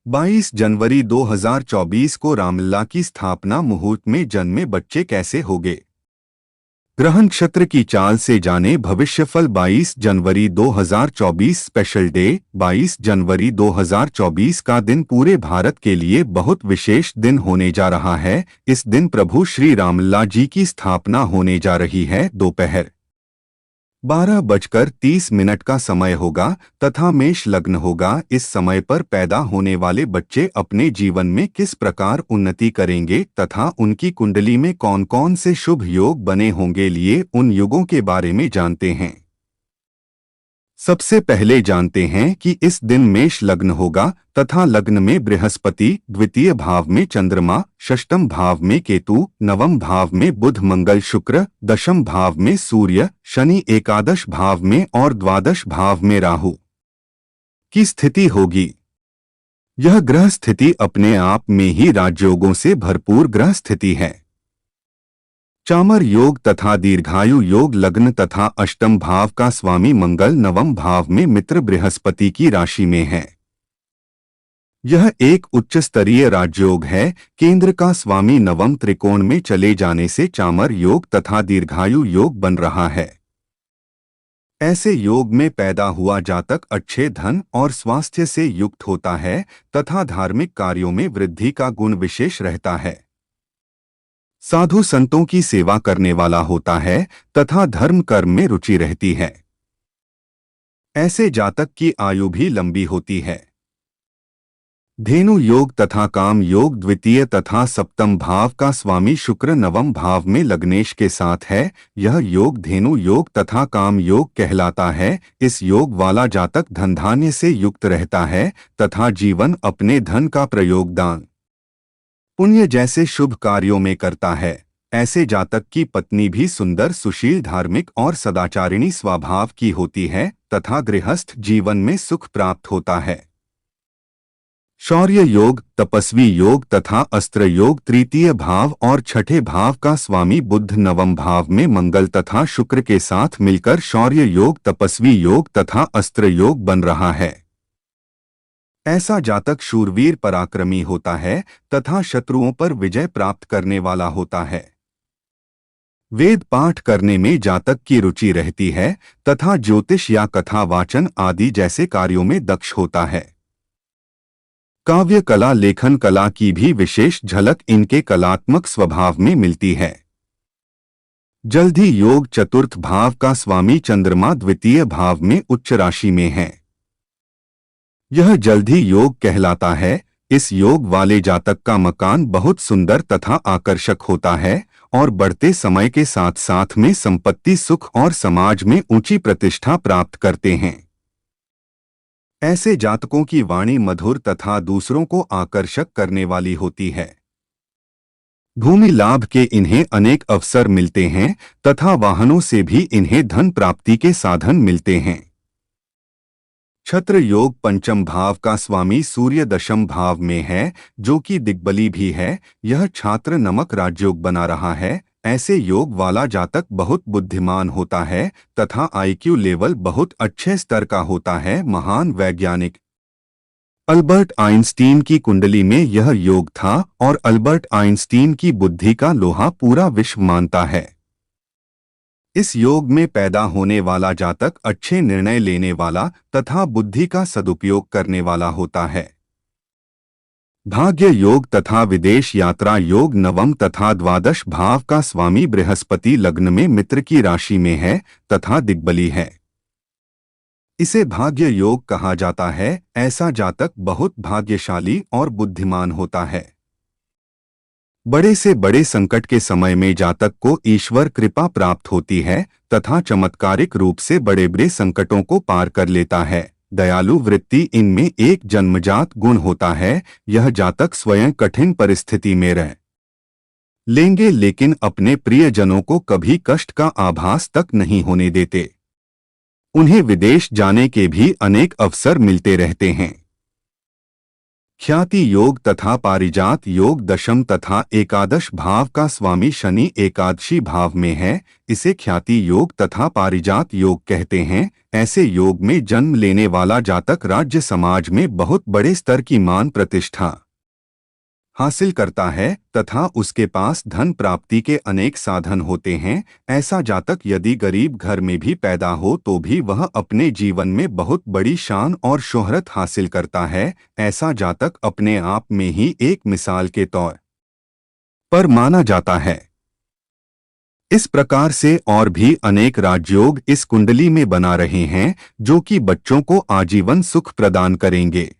22 जनवरी 2024 को रामलला की स्थापना मुहूर्त में जन्मे बच्चे कैसे होंगे। ग्रह नक्षत्र की चाल से जाने भविष्यफल। 22 जनवरी 2024 स्पेशल डे। 22 जनवरी 2024 का दिन पूरे भारत के लिए बहुत विशेष दिन होने जा रहा है। इस दिन प्रभु श्री रामलला जी की स्थापना होने जा रही है। दोपहर 12:30 का समय होगा तथा मेष लग्न होगा। इस समय पर पैदा होने वाले बच्चे अपने जीवन में किस प्रकार उन्नति करेंगे तथा उनकी कुंडली में कौन कौन से शुभ योग बने होंगे, लिए उन युगों के बारे में जानते हैं। सबसे पहले जानते हैं कि इस दिन मेष लग्न होगा तथा लग्न में बृहस्पति, द्वितीय भाव में चंद्रमा, षष्ठम भाव में केतु, नवम भाव में बुध मंगल शुक्र, दशम भाव में सूर्य, शनि, एकादश भाव में और द्वादश भाव में राहु की स्थिति होगी। यह ग्रह स्थिति अपने आप में ही राजयोगों से भरपूर ग्रह स्थिति है। चामर योग तथा दीर्घायु योग। लग्न तथा अष्टम भाव का स्वामी मंगल नवम भाव में मित्र बृहस्पति की राशि में है। यह एक उच्च स्तरीय राजयोग है। केंद्र का स्वामी नवम त्रिकोण में चले जाने से चामर योग तथा दीर्घायु योग बन रहा है। ऐसे योग में पैदा हुआ जातक अच्छे धन और स्वास्थ्य से युक्त होता है तथा धार्मिक कार्यों में वृद्धि का गुण विशेष रहता है। साधु संतों की सेवा करने वाला होता है तथा धर्म कर्म में रुचि रहती है। ऐसे जातक की आयु भी लंबी होती है। धेनु योग तथा काम योग। द्वितीय तथा सप्तम भाव का स्वामी शुक्र नवम भाव में लग्नेश के साथ है। यह योग धेनु योग तथा काम योग कहलाता है। इस योग वाला जातक धन धान्य से युक्त रहता है तथा जीवन अपने धन का प्रयोग दान पुण्य जैसे शुभ कार्यों में करता है। ऐसे जातक की पत्नी भी सुंदर, सुशील, धार्मिक और सदाचारिणी स्वभाव की होती है तथा गृहस्थ जीवन में सुख प्राप्त होता है। शौर्य योग, तपस्वी योग तथा अस्त्र योग। तृतीय भाव और छठे भाव का स्वामी बुध नवम भाव में मंगल तथा शुक्र के साथ मिलकर शौर्य योग, तपस्वी योग तथा अस्त्र योग बन रहा है। ऐसा जातक शूरवीर, पराक्रमी होता है तथा शत्रुओं पर विजय प्राप्त करने वाला होता है। वेद पाठ करने में जातक की रुचि रहती है तथा ज्योतिष या कथा वाचन आदि जैसे कार्यों में दक्ष होता है। काव्य कला, लेखन कला की भी विशेष झलक इनके कलात्मक स्वभाव में मिलती है। जल्दी योग। चतुर्थ भाव का स्वामी चंद्रमा द्वितीय भाव में उच्च राशि में है। यह जल्दी योग कहलाता है। इस योग वाले जातक का मकान बहुत सुंदर तथा आकर्षक होता है और बढ़ते समय के साथ साथ में संपत्ति, सुख और समाज में ऊंची प्रतिष्ठा प्राप्त करते हैं। ऐसे जातकों की वाणी मधुर तथा दूसरों को आकर्षक करने वाली होती है। भूमि लाभ के इन्हें अनेक अवसर मिलते हैं तथा वाहनों से भी इन्हें धन प्राप्ति के साधन मिलते हैं। छत्र योग। पंचम भाव का स्वामी सूर्य दशम भाव में है जो कि दिग्बली भी है। यह छात्र नमक राजयोग बना रहा है। ऐसे योग वाला जातक बहुत बुद्धिमान होता है तथा आईक्यू लेवल बहुत अच्छे स्तर का होता है। महान वैज्ञानिक अल्बर्ट आइंस्टीन की कुंडली में यह योग था और अल्बर्ट आइंस्टीन की बुद्धि का लोहा पूरा विश्व मानता है। इस योग में पैदा होने वाला जातक अच्छे निर्णय लेने वाला तथा बुद्धि का सदुपयोग करने वाला होता है। भाग्य योग तथा विदेश यात्रा योग। नवम तथा द्वादश भाव का स्वामी बृहस्पति लग्न में मित्र की राशि में है तथा दिग्बली है। इसे भाग्य योग कहा जाता है। ऐसा जातक बहुत भाग्यशाली और बुद्धिमान होता है। बड़े से बड़े संकट के समय में जातक को ईश्वर कृपा प्राप्त होती है तथा चमत्कारिक रूप से बड़े बड़े संकटों को पार कर लेता है। दयालु वृत्ति इनमें एक जन्मजात गुण होता है। यह जातक स्वयं कठिन परिस्थिति में रह लेंगे लेकिन अपने प्रियजनों को कभी कष्ट का आभास तक नहीं होने देते। उन्हें विदेश जाने के भी अनेक अवसर मिलते रहते हैं। ख्याति योग तथा पारिजात योग दशम तथा एकादश भाव का स्वामी शनि एकादशी भाव में है। इसे ख्याति योग तथा पारिजात योग कहते हैं। ऐसे योग में जन्म लेने वाला जातक राज्य समाज में बहुत बड़े स्तर की मान प्रतिष्ठा हासिल करता है तथा उसके पास धन प्राप्ति के अनेक साधन होते हैं। ऐसा जातक यदि गरीब घर में भी पैदा हो तो भी वह अपने जीवन में बहुत बड़ी शान और शोहरत हासिल करता है। ऐसा जातक अपने आप में ही एक मिसाल के तौर पर माना जाता है। इस प्रकार से और भी अनेक राजयोग इस कुंडली में बना रहे हैं जो कि बच्चों को आजीवन सुख प्रदान करेंगे।